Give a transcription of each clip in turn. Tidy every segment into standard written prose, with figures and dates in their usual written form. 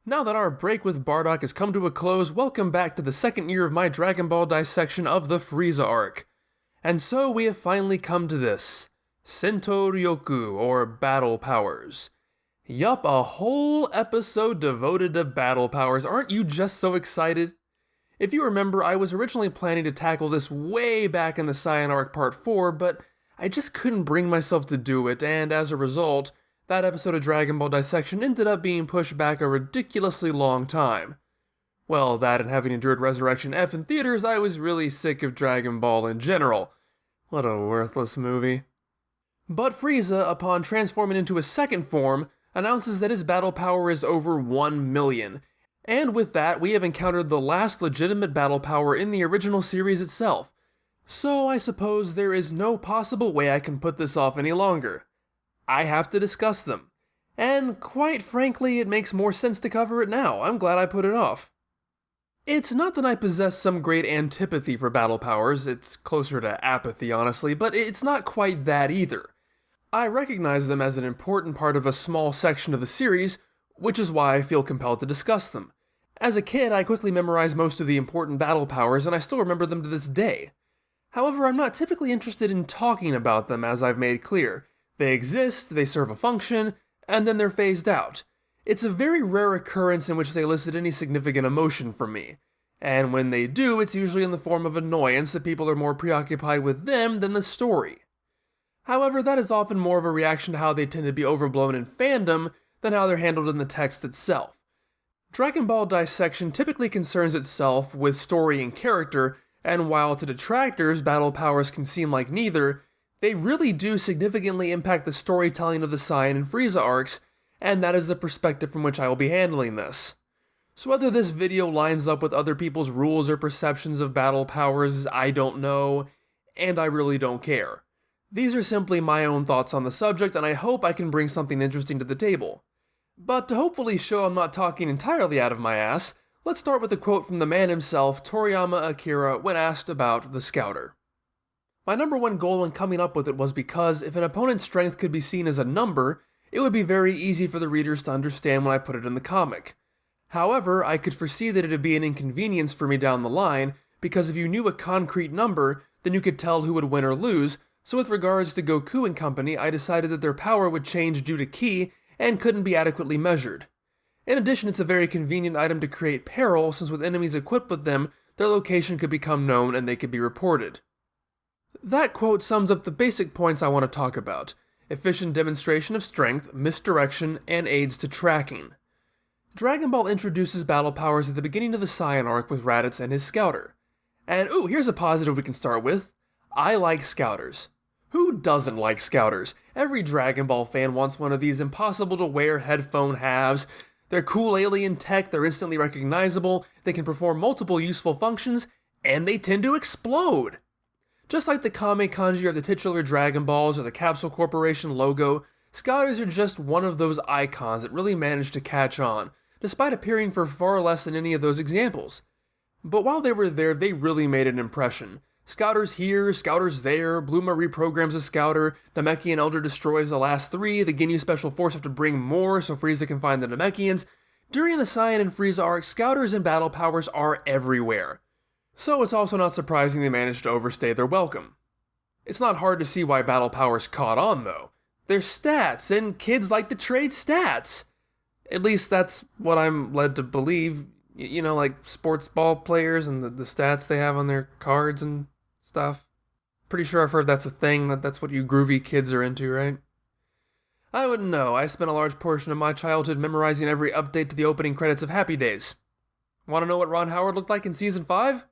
Now that our break with Bardock has come to a close, welcome back to the second year of my Dragon Ball Dissection of the Freeza arc. And so we have finally come to this. Sento Ryoku, or Battle Powers. Yup, a whole episode devoted to Battle Powers. Aren't you just so excited? If you remember, I was originally planning to tackle this way back in the Saiyan arc part 4, but I just couldn't bring myself to do it, and as a result, that episode of Dragon Ball Dissection ended up being pushed back a ridiculously long time. Well, that and having endured Resurrection F in theaters, I was really sick of Dragon Ball in general. What a worthless movie. But Freeza, upon transforming into a second form, announces that his battle power is over 1 million. And with that, we have encountered the last legitimate battle power in the original series itself. So I suppose there is no possible way I can put this off any longer. I have to discuss them. And quite frankly, it makes more sense to cover it now. I'm glad I put it off. It's not that I possess some great antipathy for battle powers, it's closer to apathy honestly, but it's not quite that either. I recognize them as an important part of a small section of the series, which is why I feel compelled to discuss them. As a kid, I quickly memorized most of the important battle powers, and I still remember them to this day. However, I'm not typically interested in talking about them, as I've made clear. They exist, they serve a function, and then they're phased out. It's a very rare occurrence in which they elicit any significant emotion from me. And when they do, it's usually in the form of annoyance that people are more preoccupied with them than the story. However, that is often more of a reaction to how they tend to be overblown in fandom than how they're handled in the text itself. Dragon Ball Dissection typically concerns itself with story and character, and while to detractors battle powers can seem like neither, they really do significantly impact the storytelling of the Saiyan and Freeza arcs, and that is the perspective from which I will be handling this. So whether this video lines up with other people's rules or perceptions of battle powers, I don't know, and I really don't care. These are simply my own thoughts on the subject, and I hope I can bring something interesting to the table. But to hopefully show I'm not talking entirely out of my ass, let's start with a quote from the man himself, Toriyama Akira, when asked about the Scouter. My number one goal in coming up with it was because if an opponent's strength could be seen as a number, it would be very easy for the readers to understand when I put it in the comic. However, I could foresee that it would be an inconvenience for me down the line, because if you knew a concrete number, then you could tell who would win or lose, so with regards to Goku and company, I decided that their power would change due to ki, and couldn't be adequately measured. In addition, it's a very convenient item to create peril, since with enemies equipped with them, their location could become known and they could be reported. That quote sums up the basic points I want to talk about: efficient demonstration of strength, misdirection, and aids to tracking. Dragon Ball introduces battle powers at the beginning of the Saiyan arc with Raditz and his Scouter. And here's a positive we can start with. I like Scouters. Who doesn't like Scouters? Every Dragon Ball fan wants one of these impossible-to-wear headphone halves. They're cool alien tech, they're instantly recognizable, they can perform multiple useful functions, and they tend to explode! Just like the Kame Kanji of the titular Dragon Balls or the Capsule Corporation logo, Scouters are just one of those icons that really managed to catch on, despite appearing for far less than any of those examples. But while they were there, they really made an impression. Scouters here, Scouters there, Bluma reprograms a Scouter, Namekian Elder destroys the last 3, the Ginyu Special Force have to bring more so Frieza can find the Namekians. During the Saiyan and Frieza arcs, Scouters and battle powers are everywhere. So it's also not surprising they managed to overstay their welcome. It's not hard to see why battle powers caught on though. They're stats, and kids like to trade stats. At least that's what I'm led to believe. You know, like sports ball players and the stats they have on their cards and stuff. Pretty sure I've heard that's a thing, that's what you groovy kids are into, right? I wouldn't know. I spent a large portion of my childhood memorizing every update to the opening credits of Happy Days. Want to know what Ron Howard looked like in Season 5?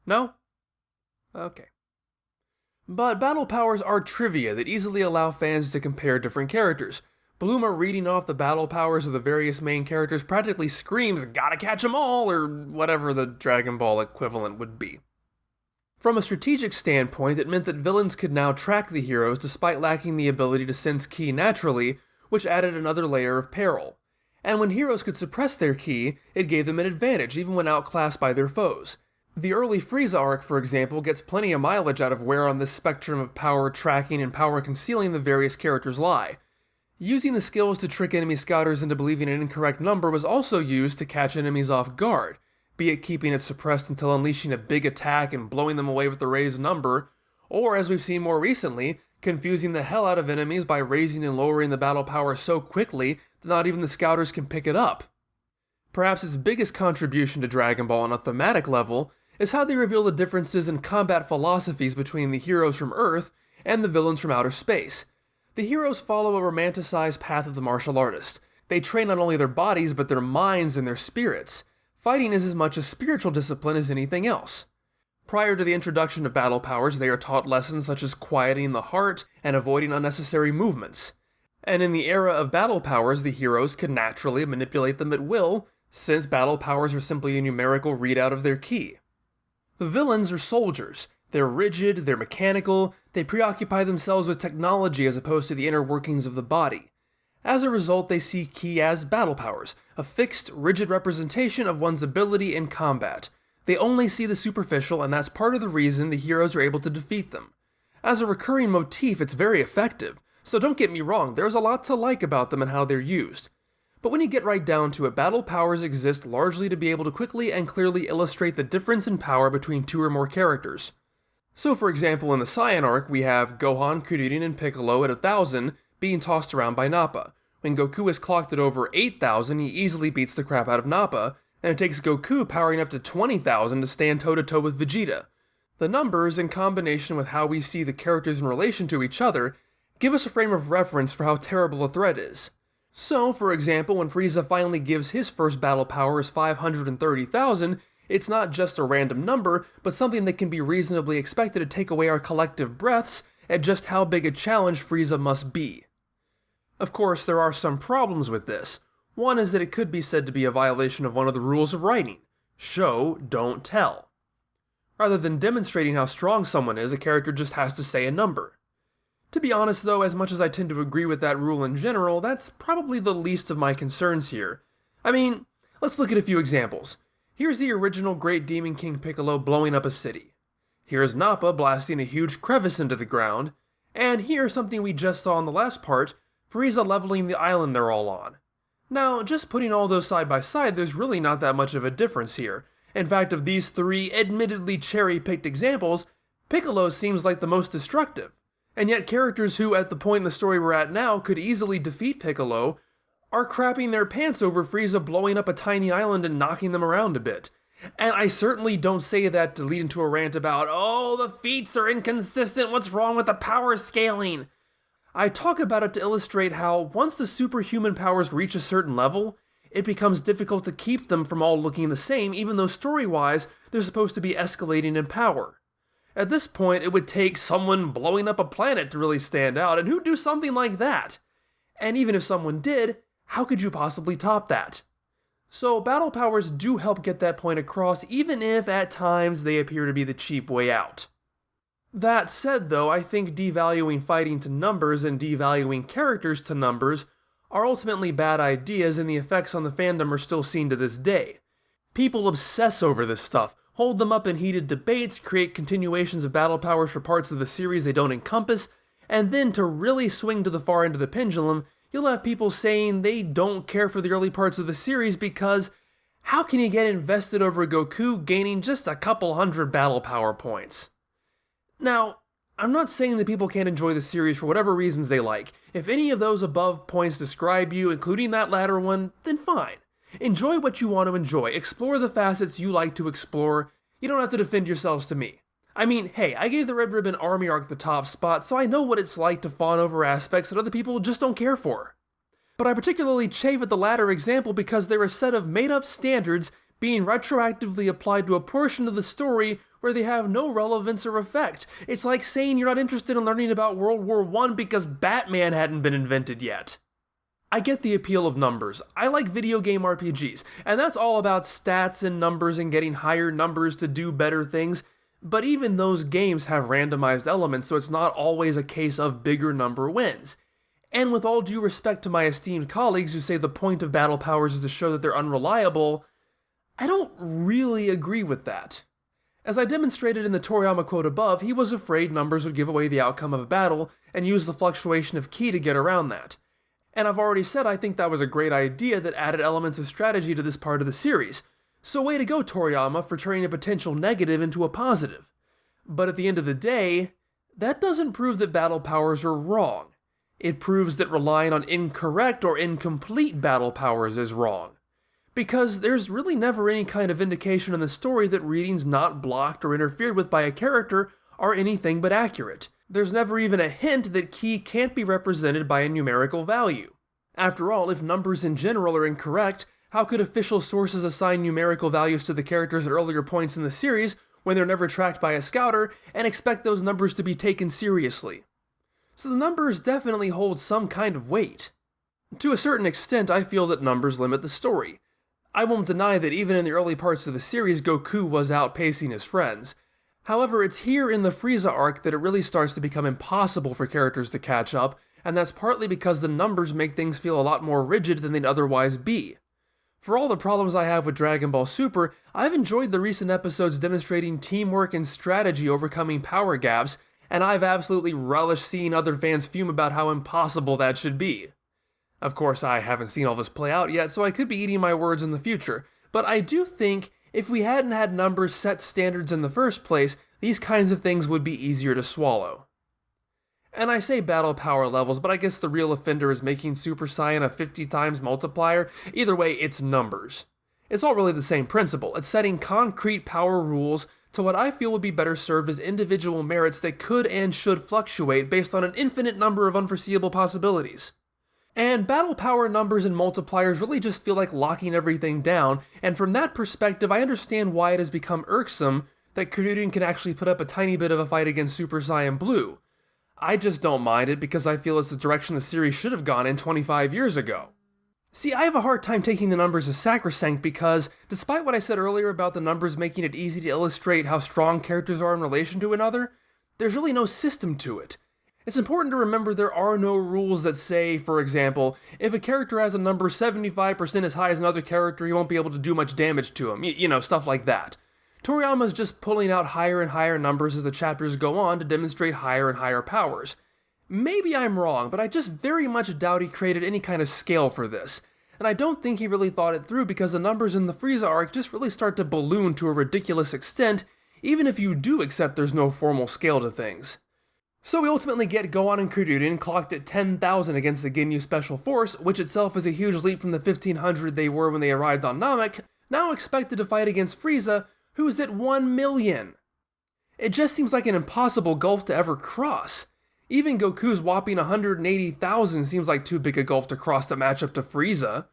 No? Okay. But battle powers are trivia that easily allow fans to compare different characters. Bluma reading off the battle powers of the various main characters practically screams, "Gotta catch 'em all!" or whatever the Dragon Ball equivalent would be. From a strategic standpoint, it meant that villains could now track the heroes despite lacking the ability to sense ki naturally, which added another layer of peril. And when heroes could suppress their ki, it gave them an advantage even when outclassed by their foes. The early Freeza arc, for example, gets plenty of mileage out of where on this spectrum of power tracking and power concealing the various characters lie. Using the skills to trick enemy scouters into believing an incorrect number was also used to catch enemies off guard, be it keeping it suppressed until unleashing a big attack and blowing them away with the raised number, or as we've seen more recently, confusing the hell out of enemies by raising and lowering the battle power so quickly that not even the scouters can pick it up. Perhaps its biggest contribution to Dragon Ball on a thematic level is how they reveal the differences in combat philosophies between the heroes from Earth and the villains from outer space. The heroes follow a romanticized path of the martial artist. They train not only their bodies but their minds and their spirits. Fighting is as much a spiritual discipline as anything else. Prior to the introduction of battle powers, they are taught lessons such as quieting the heart and avoiding unnecessary movements. And in the era of battle powers, the heroes can naturally manipulate them at will, since battle powers are simply a numerical readout of their ki. The villains are soldiers. They're rigid, they're mechanical, they preoccupy themselves with technology as opposed to the inner workings of the body. As a result, they see ki as battle powers, a fixed, rigid representation of one's ability in combat. They only see the superficial, and that's part of the reason the heroes are able to defeat them. As a recurring motif, it's very effective, so don't get me wrong, there's a lot to like about them and how they're used. But when you get right down to it, battle powers exist largely to be able to quickly and clearly illustrate the difference in power between two or more characters. So for example, in the Saiyan arc, we have Gohan, Kuririn, and Piccolo at 1,000 being tossed around by Nappa. When Goku is clocked at over 8,000, he easily beats the crap out of Nappa, and it takes Goku powering up to 20,000 to stand toe-to-toe with Vegeta. The numbers, in combination with how we see the characters in relation to each other, give us a frame of reference for how terrible a threat is. So, for example, when Freeza finally gives his first battle power as 530,000, it's not just a random number, but something that can be reasonably expected to take away our collective breaths at just how big a challenge Freeza must be. Of course, there are some problems with this. One is that it could be said to be a violation of one of the rules of writing: show, don't tell. Rather than demonstrating how strong someone is, a character just has to say a number. To be honest though, as much as I tend to agree with that rule in general, that's probably the least of my concerns here. I mean, let's look at a few examples. Here's the original Great Demon King Piccolo blowing up a city. Here's Nappa blasting a huge crevice into the ground. And here's something we just saw in the last part, Freeza leveling the island they're all on. Now, just putting all those side by side, there's really not that much of a difference here. In fact, of these three admittedly cherry-picked examples, Piccolo seems like the most destructive. And yet characters who, at the point in the story we're at now, could easily defeat Piccolo, are crapping their pants over Freeza blowing up a tiny island and knocking them around a bit. And I certainly don't say that to lead into a rant about, oh, the feats are inconsistent, what's wrong with the power scaling? I talk about it to illustrate how, once the superhuman powers reach a certain level, it becomes difficult to keep them from all looking the same, even though story-wise, they're supposed to be escalating in power. At this point, it would take someone blowing up a planet to really stand out, and who'd do something like that? And even if someone did, how could you possibly top that? So battle powers do help get that point across, even if at times they appear to be the cheap way out. That said though, I think devaluing fighting to numbers and devaluing characters to numbers are ultimately bad ideas, and the effects on the fandom are still seen to this day. People obsess over this stuff, hold them up in heated debates, create continuations of battle powers for parts of the series they don't encompass, and then to really swing to the far end of the pendulum, you'll have people saying they don't care for the early parts of the series because how can you get invested over Goku gaining just a couple hundred battle power points? Now, I'm not saying that people can't enjoy the series for whatever reasons they like. If any of those above points describe you, including that latter one, then fine. Enjoy what you want to enjoy. Explore the facets you like to explore. You don't have to defend yourselves to me. I mean, hey, I gave the Red Ribbon Army arc the top spot, so I know what it's like to fawn over aspects that other people just don't care for. But I particularly chafe at the latter example because they're a set of made-up standards being retroactively applied to a portion of the story where they have no relevance or effect. It's like saying you're not interested in learning about World War I because Batman hadn't been invented yet. I get the appeal of numbers. I like video game RPGs, and that's all about stats and numbers and getting higher numbers to do better things, but even those games have randomized elements, so it's not always a case of bigger number wins. And with all due respect to my esteemed colleagues who say the point of battle powers is to show that they're unreliable, I don't really agree with that. As I demonstrated in the Toriyama quote above, he was afraid numbers would give away the outcome of a battle and used the fluctuation of ki to get around that. And I've already said I think that was a great idea that added elements of strategy to this part of the series, so way to go Toriyama for turning a potential negative into a positive. But at the end of the day, that doesn't prove that battle powers are wrong. It proves that relying on incorrect or incomplete battle powers is wrong. Because there's really never any kind of indication in the story that readings not blocked or interfered with by a character are anything but accurate. There's never even a hint that ki can't be represented by a numerical value. After all, if numbers in general are incorrect, how could official sources assign numerical values to the characters at earlier points in the series when they're never tracked by a scouter and expect those numbers to be taken seriously? So the numbers definitely hold some kind of weight. To a certain extent, I feel that numbers limit the story. I won't deny that even in the early parts of the series, Goku was outpacing his friends. However, it's here in the Freeza arc that it really starts to become impossible for characters to catch up, and that's partly because the numbers make things feel a lot more rigid than they'd otherwise be. For all the problems I have with Dragon Ball Super, I've enjoyed the recent episodes demonstrating teamwork and strategy overcoming power gaps, and I've absolutely relished seeing other fans fume about how impossible that should be. Of course, I haven't seen all this play out yet, so I could be eating my words in the future, but I do think if we hadn't had numbers set standards in the first place, these kinds of things would be easier to swallow. And I say battle power levels, but I guess the real offender is making Super Saiyan a 50 times multiplier. Either way, it's numbers. It's all really the same principle. It's setting concrete power rules to what I feel would be better served as individual merits that could and should fluctuate based on an infinite number of unforeseeable possibilities. And battle power numbers and multipliers really just feel like locking everything down, and from that perspective I understand why it has become irksome that Kuririn can actually put up a tiny bit of a fight against Super Saiyan Blue. I just don't mind it because I feel it's the direction the series should have gone in 25 years ago. See, I have a hard time taking the numbers as sacrosanct because, despite what I said earlier about the numbers making it easy to illustrate how strong characters are in relation to another, there's really no system to it. It's important to remember there are no rules that say, for example, if a character has a number 75% as high as another character, you won't be able to do much damage to him, you know, stuff like that. Toriyama's just pulling out higher and higher numbers as the chapters go on to demonstrate higher and higher powers. Maybe I'm wrong, but I just very much doubt he created any kind of scale for this. And I don't think he really thought it through because the numbers in the Freeza arc just really start to balloon to a ridiculous extent, even if you do accept there's no formal scale to things. So we ultimately get Gohan and Kuririn clocked at 10,000 against the Ginyu Special Force, which itself is a huge leap from the 1,500 they were when they arrived on Namek, now expected to fight against Freeza, who's at 1 million. It just seems like an impossible gulf to ever cross. Even Goku's whopping 180,000 seems like too big a gulf to cross to match up to Freeza.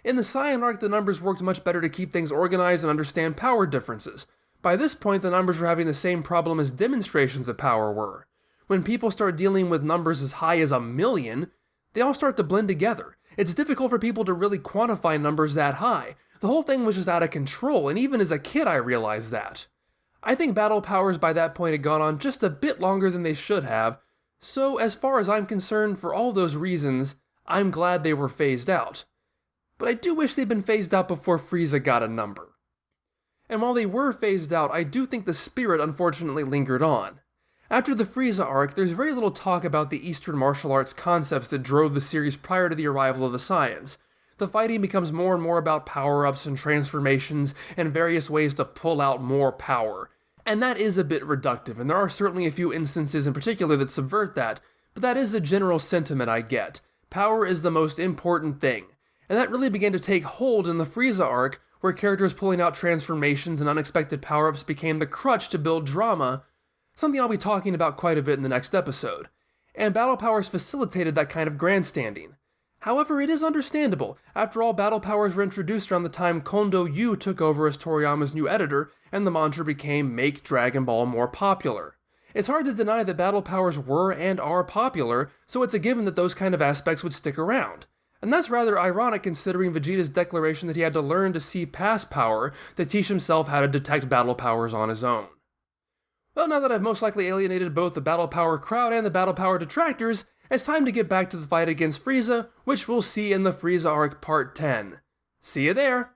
In the Saiyan arc, the numbers worked much better to keep things organized and understand power differences. By this point, the numbers were having the same problem as demonstrations of power were. When people start dealing with numbers as high as 1 million, they all start to blend together. It's difficult for people to really quantify numbers that high. The whole thing was just out of control, and even as a kid I realized that. I think battle powers by that point had gone on just a bit longer than they should have, so as far as I'm concerned, for all those reasons, I'm glad they were phased out. But I do wish they'd been phased out before Freeza got a number. And while they were phased out, I do think the spirit unfortunately lingered on. After the Freeza arc, there's very little talk about the Eastern martial arts concepts that drove the series prior to the arrival of the Saiyans. The fighting becomes more and more about power-ups and transformations and various ways to pull out more power. And that is a bit reductive, and there are certainly a few instances in particular that subvert that, but that is the general sentiment I get. Power is the most important thing. And that really began to take hold in the Freeza arc, where characters pulling out transformations and unexpected power-ups became the crutch to build drama, something I'll be talking about quite a bit in the next episode. And battle powers facilitated that kind of grandstanding. However, it is understandable. After all, battle powers were introduced around the time Kondo Yu took over as Toriyama's new editor, and the mantra became "Make Dragon Ball more popular." It's hard to deny that battle powers were and are popular, so it's a given that those kind of aspects would stick around. And that's rather ironic considering Vegeta's declaration that he had to learn to see past power to teach himself how to detect battle powers on his own. Well, now that I've most likely alienated both the battle power crowd and the battle power detractors, it's time to get back to the fight against Freeza, which we'll see in the Freeza arc part 10. See you there!